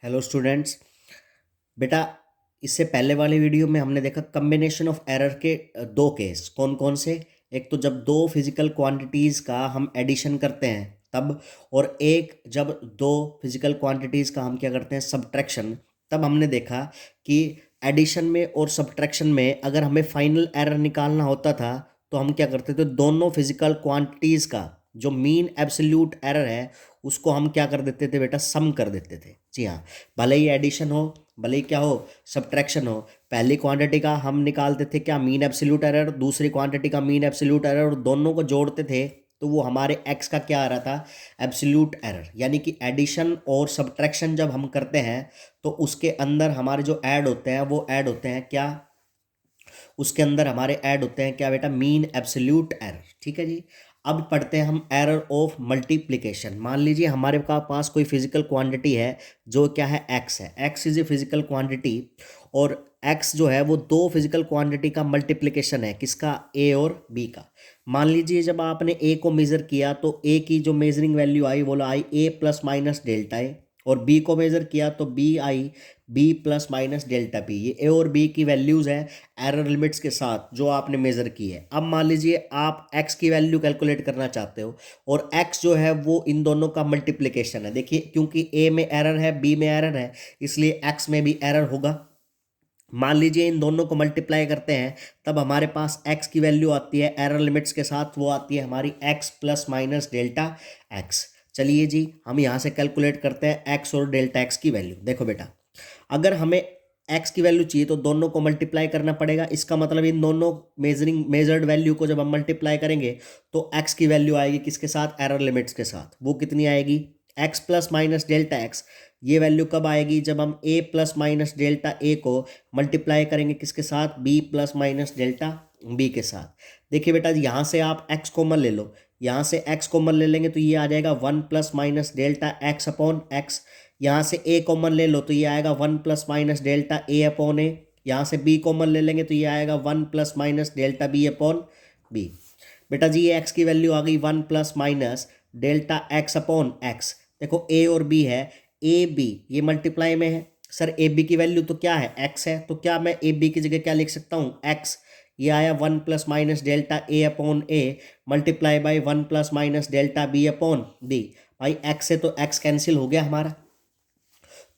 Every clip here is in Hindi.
Hello students. बेटा, इससे पहले वाली वीडियो में हमने देखा कम्बिनेशन ऑफ एरर के दो केस कौन कौन से। एक तो जब दो फिजिकल क्वांटिटीज़ का हम एडिशन करते हैं तब, और एक जब दो फिजिकल क्वांटिटीज़ का हम क्या करते हैं सब्ट्रैक्शन। तब हमने देखा कि एडिशन में और सब्ट्रैक्शन में अगर हमें फाइनल एरर निकालना होता था तो हम क्या करते थे, दोनों फिजिकल क्वांटिटीज़ का जो मीन एब्सोल्यूट एरर है उसको हम क्या कर देते थे बेटा, सम कर देते थे। जी हाँ, भले ही एडिशन हो भले ही क्या हो सब्ट्रैक्शन हो, पहली क्वांटिटी का हम निकालते थे क्या मीन एब्सोल्यूट एरर, दूसरी क्वांटिटी का मीन एब्सोल्यूट एरर, और दोनों को जोड़ते थे तो वो हमारे एक्स का क्या आ रहा था, एब्सोल्यूट एरर। यानी कि एडिशन और सब्ट्रैक्शन जब हम करते हैं तो उसके अंदर हमारे जो ऐड होते हैं वो ऐड होते हैं क्या, उसके अंदर हमारे ऐड होते हैं क्या बेटा, मीन एब्सोल्यूट एरर। ठीक है जी। अब पढ़ते हैं हम एरर ऑफ मल्टीप्लिकेशन। मान लीजिए हमारे पास कोई फिजिकल क्वांटिटी है जो क्या है, एक्स है। X is a physical quantity, और एक्स जो है वो दो फिजिकल क्वांटिटी का मल्टीप्लिकेशन है, किसका, ए और बी का। मान लीजिए जब आपने ए को मेज़र किया तो ए की जो मेजरिंग वैल्यू आई वो I A plus minus delta A, और बी को मेज़र किया तो B I B plus minus delta B. ये ए और बी की वैल्यूज़ है एरर लिमिट्स के साथ जो आपने मेज़र की है। अब मान लीजिए आप x की वैल्यू कैलकुलेट करना चाहते हो, और x जो है वो इन दोनों का मल्टीप्लिकेशन है। देखिए क्योंकि a में एरर है b में एरर है, इसलिए x में भी एरर होगा। मान लीजिए इन दोनों को मल्टीप्लाई करते हैं तब हमारे पास x की वैल्यू आती है एरर लिमिट्स के साथ, वो आती है हमारी x plus minus delta x। चलिए जी, हम यहाँ से कैलकुलेट करते हैं x और डेल्टा x की वैल्यू। देखो बेटा, अगर हमें x की वैल्यू चाहिए तो दोनों को मल्टीप्लाई करना पड़ेगा। इसका मतलब इन दोनों मेजर्ड वैल्यू को जब हम मल्टीप्लाई करेंगे तो x की वैल्यू आएगी किसके साथ, एरर लिमिट्स के साथ। वो कितनी आएगी, x plus minus delta x. ये वैल्यू कब आएगी, जब हम a plus minus delta a को मल्टीप्लाई करेंगे किसके साथ, b plus minus delta b के साथ। देखिए बेटा, यहाँ से आप x कॉमन ले लो, यहाँ से x कॉमन ले लेंगे तो ये आ जाएगा 1 plus minus delta x upon x. यहाँ से a कॉमन ले लो तो ये आएगा 1 plus minus delta a upon A. यहाँ से b कॉमन ले लेंगे तो ये आएगा 1 plus minus delta b upon b। बेटा जी, ये x की वैल्यू आ गई 1 plus minus delta x upon x. देखो a और b है, ए बी ये मल्टीप्लाई में है। सर ए बी की वैल्यू तो क्या है, x है, तो क्या मैं ए बी की जगह क्या लिख सकता हूँ, x। ये आया 1 plus minus delta A upon A multiply by 1 plus minus delta B upon B. भाई x से तो x कैंसिल हो गया हमारा,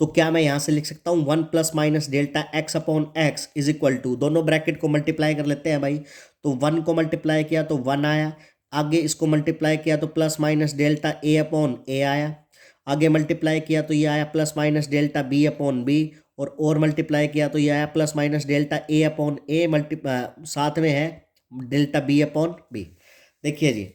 तो क्या मैं यहाँ से लिख सकता हूँ 1 plus minus delta X upon X is equal to, दोनों ब्रैकेट को मल्टीप्लाई कर लेते हैं भाई। तो 1 को मल्टीप्लाई किया तो 1 आया, आगे इसको मल्टीप्लाई किया तो plus minus delta A upon A आया, आगे मल्टीप्लाई किया तो ये आया plus minus delta B upon B, और मल्टीप्लाई किया तो ये आया plus minus delta A upon A साथ में है डेल्टा बी अपॉन बी। देखिए जी,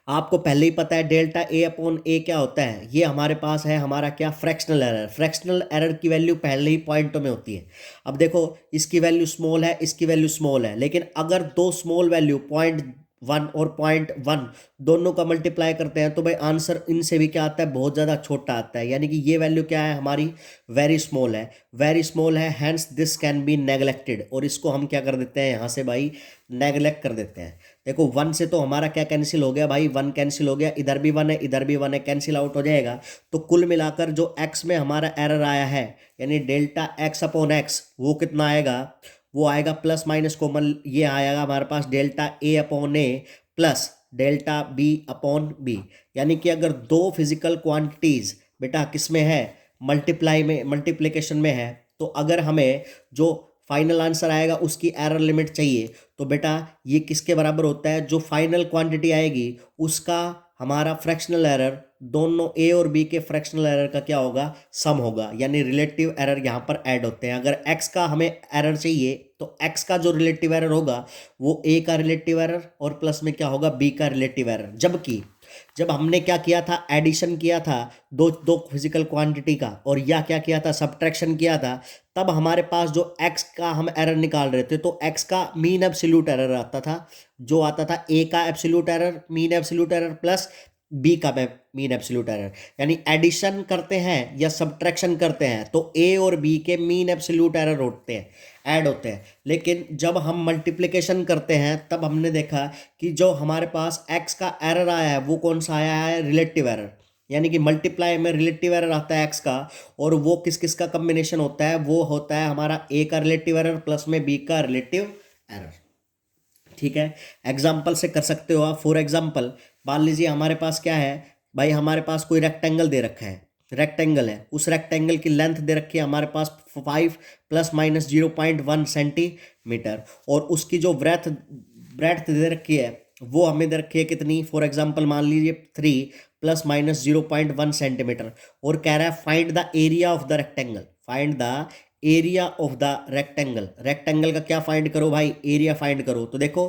आपको पहले ही पता है डेल्टा ए अपॉन ए क्या होता है, ये हमारे पास है हमारा क्या, फ्रैक्शनल एरर। फ्रैक्शनल एरर की वैल्यू पहले ही पॉइंटों में होती है। अब देखो, इसकी वैल्यू स्मॉल है, इसकी वैल्यू स्मॉल है, लेकिन अगर दो स्मॉल वैल्यू 0.1 और 0.1 दोनों का मल्टीप्लाई करते हैं तो भाई आंसर इनसे भी क्या आता है, बहुत ज़्यादा छोटा आता है। यानी कि ये वैल्यू क्या है हमारी, वेरी स्मॉल है, वेरी स्मॉल है, hence this can be neglected. और इसको हम क्या कर देते हैं यहाँ से भाई, नेगलेक्ट कर देते हैं। देखो 1 से तो हमारा क्या कैंसिल हो गया भाई, 1 कैंसिल हो गया, इधर भी 1 है इधर भी 1 है, कैंसिल आउट हो जाएगा। तो कुल मिलाकर जो x में हमारा एरर आया है यानी डेल्टा x अपॉन एक्स, वो कितना आएगा, वो आएगा प्लस माइनस कॉमन, ये आएगा हमारे पास delta a upon A plus delta b upon b। यानी कि अगर दो फिजिकल क्वांटिटीज बेटा किस में है, मल्टीप्लाई में, मल्टीप्लिकेशन में है, तो अगर हमें जो फाइनल आंसर आएगा उसकी एरर लिमिट चाहिए तो बेटा ये किसके बराबर होता है, जो फाइनल क्वांटिटी आएगी उसका हमारा फ्रैक्शनल एरर, दोनों ए और बी के फ्रैक्शनल एरर का क्या होगा, सम होगा। यानी रिलेटिव एरर यहाँ पर ऐड होते हैं। अगर x का हमें एरर चाहिए तो x का जो रिलेटिव एरर होगा वो a का रिलेटिव एरर और प्लस में क्या होगा, b का रिलेटिव एरर। जबकि जब हमने क्या किया था, एडिशन किया था दो दो फिजिकल क्वांटिटी का, और या क्या किया था, सब्ट्रैक्शन किया था, तब हमारे पास जो x का हम एरर निकाल रहे थे तो x का मीन एब्सोल्यूट एरर आता था, जो आता था a का absolute error, mean absolute error plus b का मीन एब्सोल्यूट एरर। यानी एडिशन करते हैं या सब्ट्रैक्शन करते हैं तो a और b के मीन एब्सोल्यूट एरर होते हैं, ऐड होते हैं। लेकिन जब हम मल्टीप्लिकेशन करते हैं तब हमने देखा कि जो हमारे पास x का एरर आया है वो कौन सा आया है, रिलेटिव एरर। यानी कि मल्टीप्लाई में रिलेटिव एरर आता है एक्स का, और वो किस किस का कम्बिनेशन होता है, वो होता है हमारा ए का रिलेटिव एरर प्लस में बी का रिलेटिव एरर। ठीक है, एग्जाम्पल से कर सकते हो आप। फॉर एग्जाम्पल मान लीजिए हमारे पास क्या है भाई, हमारे पास कोई रेक्टेंगल दे रखा है, रेक्टेंगल है, उस रेक्टेंगल की लेंथ दे रखी है हमारे पास 5 प्लस माइनस 0.1 सेंटीमीटर, और उसकी जो ब्रेथ दे रखी है वो हमें दे रखी है कितनी, फॉर एग्जांपल मान लीजिए 3 प्लस माइनस 0.1 सेंटीमीटर, और कह रहा है find the area of the rectangle, find the area of the rectangle. Rectangle का क्या फाइंड करो भाई, एरिया फाइंड करो। तो देखो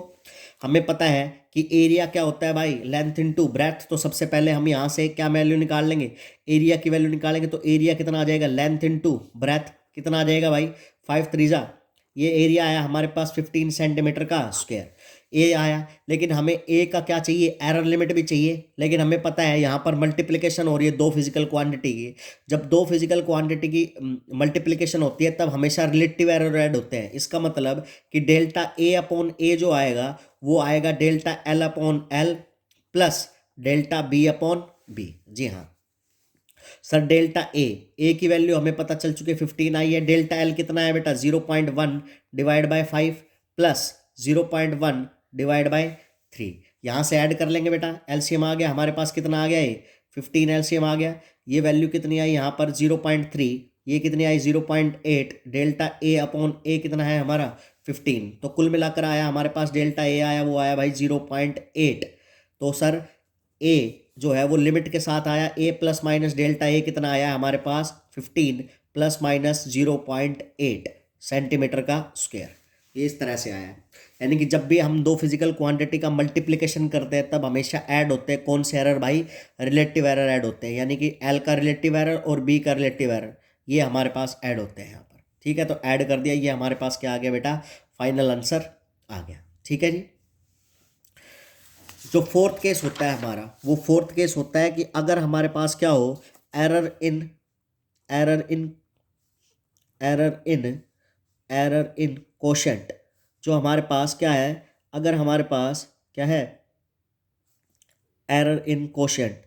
हमें पता है कि एरिया क्या होता है भाई, लेंथ इनटू ब्रेथ। तो सबसे पहले हम यहाँ से क्या वैल्यू निकाल लेंगे, एरिया की वैल्यू निकालेंगे। तो एरिया कितना आ जाएगा, लेंथ इनटू ब्रेथ कितना आ जाएगा भाई, 5 3 ये एरिया आया हमारे पास 15 सेंटीमीटर का स्क्वायर, ए आया। लेकिन हमें ए का क्या चाहिए, एरर लिमिट भी चाहिए। लेकिन हमें पता है यहाँ पर मल्टीप्लिकेशन हो रही है दो फिजिकल क्वांटिटी की। जब दो फिजिकल क्वांटिटी की मल्टीप्लिकेशन होती है तब हमेशा रिलेटिव एरर ऐड होते हैं। इसका मतलब कि डेल्टा ए अपॉन ए जो आएगा वो आएगा delta L upon L plus delta B upon B. जी हाँ सर, डेल्टा ए की वैल्यू हमें पता चल चुकी है 15 आई है। डेल्टा एल कितना है बेटा, 0.1 divide by 5 plus 0.1 divide by 3। यहाँ से ऐड कर लेंगे बेटा, एलसीएम आ गया हमारे पास, कितना आ गया ये 15 एलसीएम आ गया। ये वैल्यू कितनी आई यहाँ पर 0.3, ये कितनी आई 0.8। डेल्टा ए अपॉन ए कितना है हमारा 15। तो कुल मिलाकर आया हमारे पास डेल्टा ए आया, वो आया भाई 0.8। तो सर ए जो है वो लिमिट के साथ आया, ए प्लस माइनस डेल्टा ए कितना आया हमारे पास 15 प्लस माइनस 0.8 सेंटीमीटर का स्क्वायर। ये इस तरह से आया है। यानी कि जब भी हम दो फिजिकल क्वांटिटी का मल्टीप्लिकेशन करते हैं तब हमेशा ऐड होते हैं कौन से एरर भाई, रिलेटिव एरर ऐड होते हैं। यानी कि एल का रिलेटिव एरर और बी का रिलेटिव एरर ये हमारे पास ऐड होते हैं यहाँ पर। ठीक है, तो ऐड कर दिया, ये हमारे पास क्या आ गया बेटा, फाइनल आंसर आ गया। ठीक है जी। जो फोर्थ केस होता है हमारा, वो फोर्थ केस होता है कि अगर हमारे पास क्या हो, error in error in error in error in quotient. जो हमारे पास क्या है, अगर हमारे पास क्या है, एरर इन कोशेंट,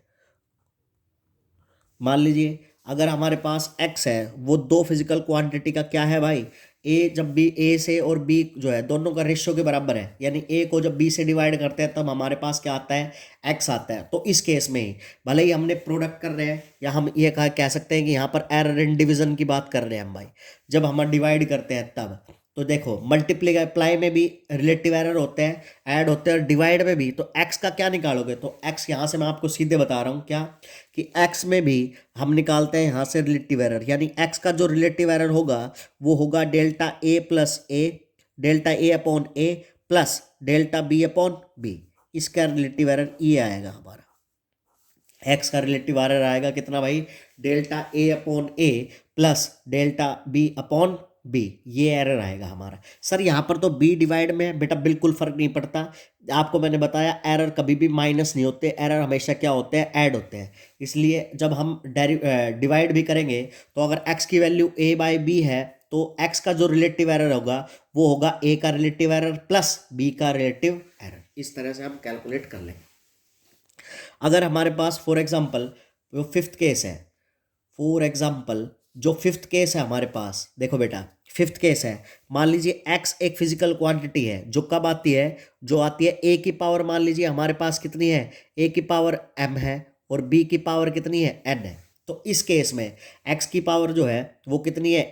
मान लीजिए अगर हमारे पास x है, वो दो फिजिकल क्वांटिटी का क्या है भाई, a जब भी a से और b जो है दोनों का रेशियो के बराबर है, यानी a को जब b से डिवाइड करते हैं तब हमारे पास क्या आता है, x आता है। तो इस केस में ही भले ही हमने प्रोडक्ट कर रहे हैं, या हम ये कह सकते हैं कि यहाँ पर एरर इन डिवीजन की बात कर रहे हैं हम भाई, जब हम डिवाइड करते हैं तब। तो देखो मल्टीप्लाई में भी रिलेटिव एरर होते हैं, ऐड होते हैं, डिवाइड में भी। तो x का क्या निकालोगे, तो x यहाँ से मैं आपको सीधे बता रहा हूँ क्या, कि x में भी हम निकालते हैं यहाँ से रिलेटिव एरर। यानी x का जो रिलेटिव एरर होगा वो होगा delta A plus A, delta A upon A plus delta B upon B. इसका रिलेटिव एरर ये आएगा हमारा। x का रिलेटिव एरर आएगा कितना भाई, delta A upon A plus delta B upon B. ये एरर आएगा हमारा। सर यहाँ पर तो बी डिवाइड में बेटा बिल्कुल फर्क नहीं पड़ता। आपको मैंने बताया एरर कभी भी माइनस नहीं होते, एरर हमेशा क्या होते हैं, ऐड होते हैं। इसलिए जब हम डिवाइड भी करेंगे तो अगर x की वैल्यू a बाई बी है तो x का जो रिलेटिव एरर होगा वो होगा a का रिलेटिव एरर प्लस b का रिलेटिव एरर। इस तरह से हम कैलकुलेट कर लेंगे। अगर हमारे पास फॉर एग्जाम्पल वो फिफ्थ केस है, फॉर एग्जाम्पल जो फिफ्थ केस है हमारे पास, देखो बेटा फिफ्थ केस है, मान लीजिए x एक फिजिकल क्वांटिटी है जो कब आती है, जो आती है a की पावर, मान लीजिए हमारे पास कितनी है, a की पावर m है और b की पावर कितनी है, n है। तो इस केस में x की पावर जो है वो कितनी है,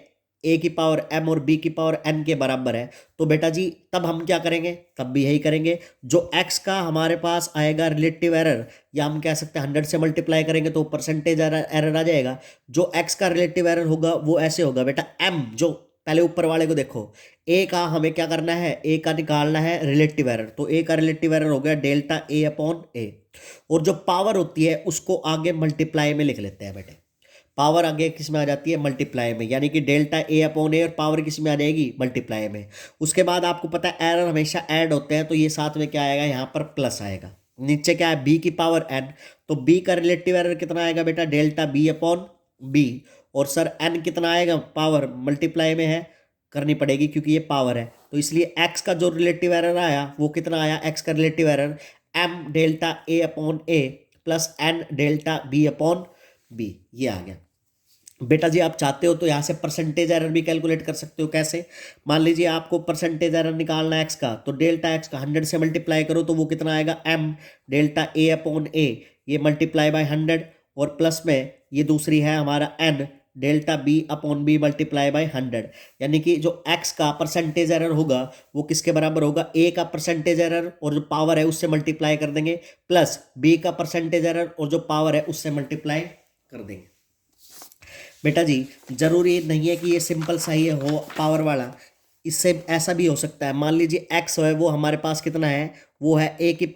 a की पावर m और b की पावर n के बराबर है। तो बेटा जी तब हम क्या करेंगे, तब भी यही करेंगे। जो x का हमारे पास आएगा रिलेटिव एरर, या हम कह सकते हैं 100 से मल्टीप्लाई करेंगे तो परसेंटेज एरर आ जाएगा। जो x का रिलेटिव एरर होगा वो ऐसे होगा बेटा, m जो पहले ऊपर वाले को देखो, a का हमें क्या करना है, a का निकालना है रिलेटिव एरर। तो a का रिलेटिव एरर हो गया डेल्टा a अपॉन a, और जो पावर होती है उसको आगे मल्टीप्लाई में लिख लेते हैं बेटे। पावर आगे किस में आ जाती है, मल्टीप्लाई में, यानी कि डेल्टा ए अपॉन ए, और पावर किस में आ जाएगी, मल्टीप्लाई में। उसके बाद आपको पता है एरर हमेशा ऐड होते हैं, तो ये साथ में क्या आएगा, यहाँ पर प्लस आएगा। नीचे क्या है, बी की पावर एन, तो बी का रिलेटिव एरर कितना आएगा बेटा, डेल्टा बी अपॉन बी। और सर एन कितना आएगा, पावर मल्टीप्लाई में है, करनी पड़ेगी क्योंकि ये पावर है। तो इसलिए एक्स का जो रिलेटिव एरर आया वो कितना आया, एक्स का relative error M delta A upon A plus N delta B upon B, ये आ गया। बेटा जी आप चाहते हो तो यहाँ से परसेंटेज एरर भी कैलकुलेट कर सकते हो। कैसे? मान लीजिए आपको परसेंटेज एरर निकालना है एक्स का, तो डेल्टा एक्स का 100 से मल्टीप्लाई करो तो वो कितना आएगा, एम डेल्टा ए अपॉन ए, ये मल्टीप्लाई बाय 100, और प्लस में ये दूसरी है हमारा N delta B upon B multiply by 100। यानी कि जो एक्स का परसेंटेज एरर होगा वो किसके बराबर होगा, ए का परसेंटेज एरर और जो पावर है उससे मल्टीप्लाई कर देंगे, प्लस बी का परसेंटेज एरर और जो पावर है उससे मल्टीप्लाई कर देंगे। बेटा जी जरूरी नहीं है कि ये सिंपल सा ही हो पावर वाला, इससे ऐसा भी हो सकता है। मान लीजिए एक्स है वो हमारे पास कितना है, वो है ए की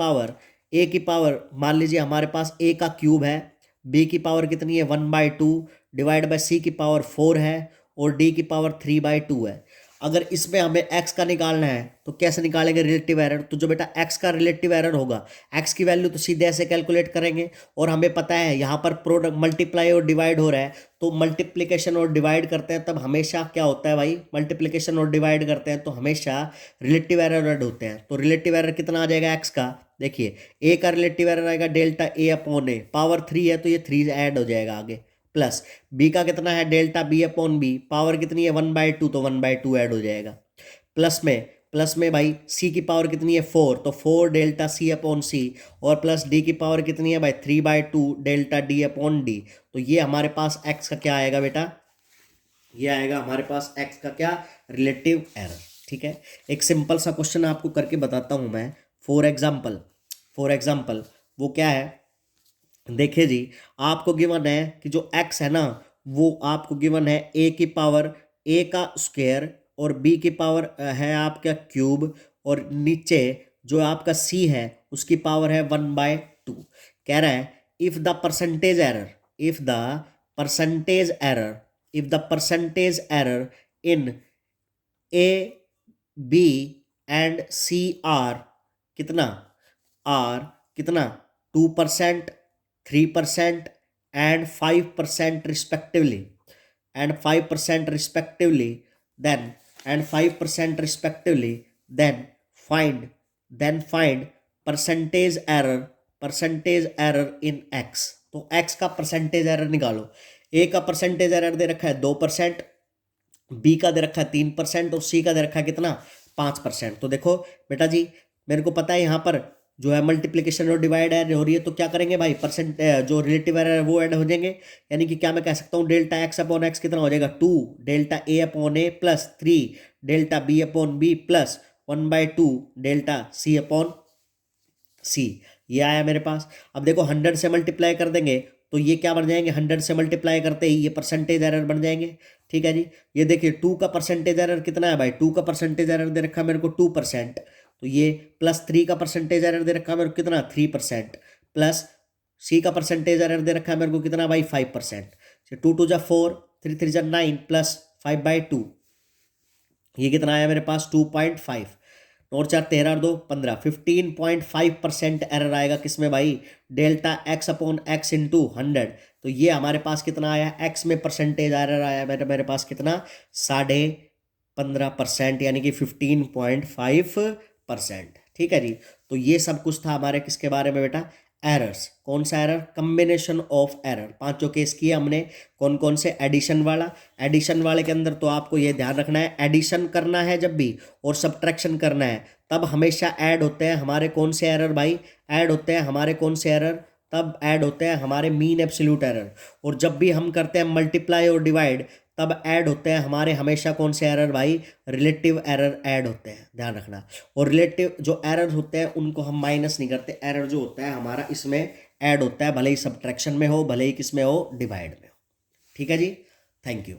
पावर मान लीजिए हमारे पास ए का क्यूब है, बी की पावर कितनी है 1/2 डिवाइड बाय सी की पावर 4 है, और डी की पावर 3/2 है। अगर इसमें हमें एक्स का निकालना है तो कैसे निकालेंगे, रिलेटिव एरर। तो जो बेटा एक्स का रिलेटिव एरर होगा, एक्स की वैल्यू तो सीधे ऐसे कैलकुलेट करेंगे, और हमें पता है यहाँ पर प्रोडक्ट मल्टीप्लाई और डिवाइड हो रहा है, तो मल्टीप्लिकेशन और डिवाइड करते हैं तब हमेशा क्या होता है भाई, मल्टीप्लिकेशन और डिवाइड करते हैं तो हमेशा रिलेटिव एरर ऐड होते हैं। तो रिलेटिव एरर कितना आ जाएगा एक्स का, देखिए ए का रिलेटिव एरर आएगा delta A upon A, power 3 है तो ये 3 ऐड हो जाएगा आगे, प्लस बी का कितना है delta B upon B, power कितनी है 1/2 तो 1/2 ऐड हो जाएगा, प्लस में भाई सी की पावर कितनी है 4 तो 4 डेल्टा सी अपॉन सी, और प्लस डी की पावर कितनी है भाई 3/2 डेल्टा डी अपॉन डी। तो ये हमारे पास एक्स का क्या आएगा बेटा, ये आएगा हमारे पास एक्स का क्या, रिलेटिव एरर। ठीक है, एक सिंपल सा क्वेश्चन आपको करके बताता हूं मैं, फॉर एग्जाम्पल वो क्या है, देखिए जी आपको गिवन है कि जो x है ना वो आपको गिवन है a की पावर a का स्क्वायर और b की पावर है आपका क्यूब, और नीचे जो आपका c है उसकी पावर है 1/2। कह रहा है if the percentage error in a b and c are कितना 2%, 3% and 5% respectively, then find percentage error in x। तो x का परसेंटेज एरर निकालो। a का परसेंटेज एरर दे रखा है 2%, b का दे रखा है 3% और c का दे रखा है कितना 5%। तो देखो बेटा जी मेरे को पता है यहाँ पर जो है मल्टीप्लिकेशन और डिवाइड ऐड हो रही है, तो क्या करेंगे भाई परसेंट जो रिलेटिव एरर है वो ऐड हो जाएंगे। यानी कि क्या मैं कह सकता हूँ डेल्टा एक्स अपॉन एक्स कितना हो जाएगा 2 delta A upon A plus 3 delta B upon B plus 1/2 delta C upon C. ये आया मेरे पास। अब देखो 100 से मल्टीप्लाई कर देंगे तो ये क्या बन जाएंगे, 100 से मल्टीप्लाई करते ही ये परसेंटेज एरर बन जाएंगे। ठीक है जी, ये देखिए 2 का परसेंटेज एरर कितना है भाई, 2 का परसेंटेज एरर दे रखा है मेरे को 2%, तो ये प्लस 3 का परसेंटेज एरर दे रखा है मेरे को कितना 3%, प्लस सी का परसेंटेज एरर दे रखा है मेरे को कितना भाई 5%। 2 2 जा 4, 3 3 जा 9 प्लस 5/2, ये कितना आया मेरे पास 2.5, और 4 13 और 2 15, 15.5% एरर आएगा किसमें भाई, delta X upon x into 100। तो ये हमारे पास कितना आया, एक्स में परसेंटेज एरर आया मेरे पास कितना 15.5%, यानी कि 15.5%। ठीक है जी, तो ये सब कुछ था हमारे किसके बारे में बेटा, एरर्स। कौन सा एरर, कम्बिनेशन ऑफ एरर। पांचों केस किए हमने, कौन कौन से, एडिशन वाले के अंदर तो आपको ये ध्यान रखना है एडिशन करना है जब भी और सब्ट्रैक्शन करना है तब हमेशा ऐड होते हैं हमारे कौन से एरर भाई, ऐड होते हैं हमारे कौन से एरर, तब ऐड होते हैं हमारे मीन एब्सोल्यूट एरर। और जब भी हम करते हैं मल्टीप्लाई और डिवाइड तब ऐड होते हैं हमारे हमेशा कौन से एरर भाई, रिलेटिव एरर ऐड होते हैं, ध्यान रखना। और रिलेटिव जो एरर होते हैं उनको हम माइनस नहीं करते, एरर जो होता है हमारा इसमें ऐड होता है, भले ही सब्ट्रैक्शन में हो भले ही किस में हो, डिवाइड में हो। ठीक है जी, थैंक यू।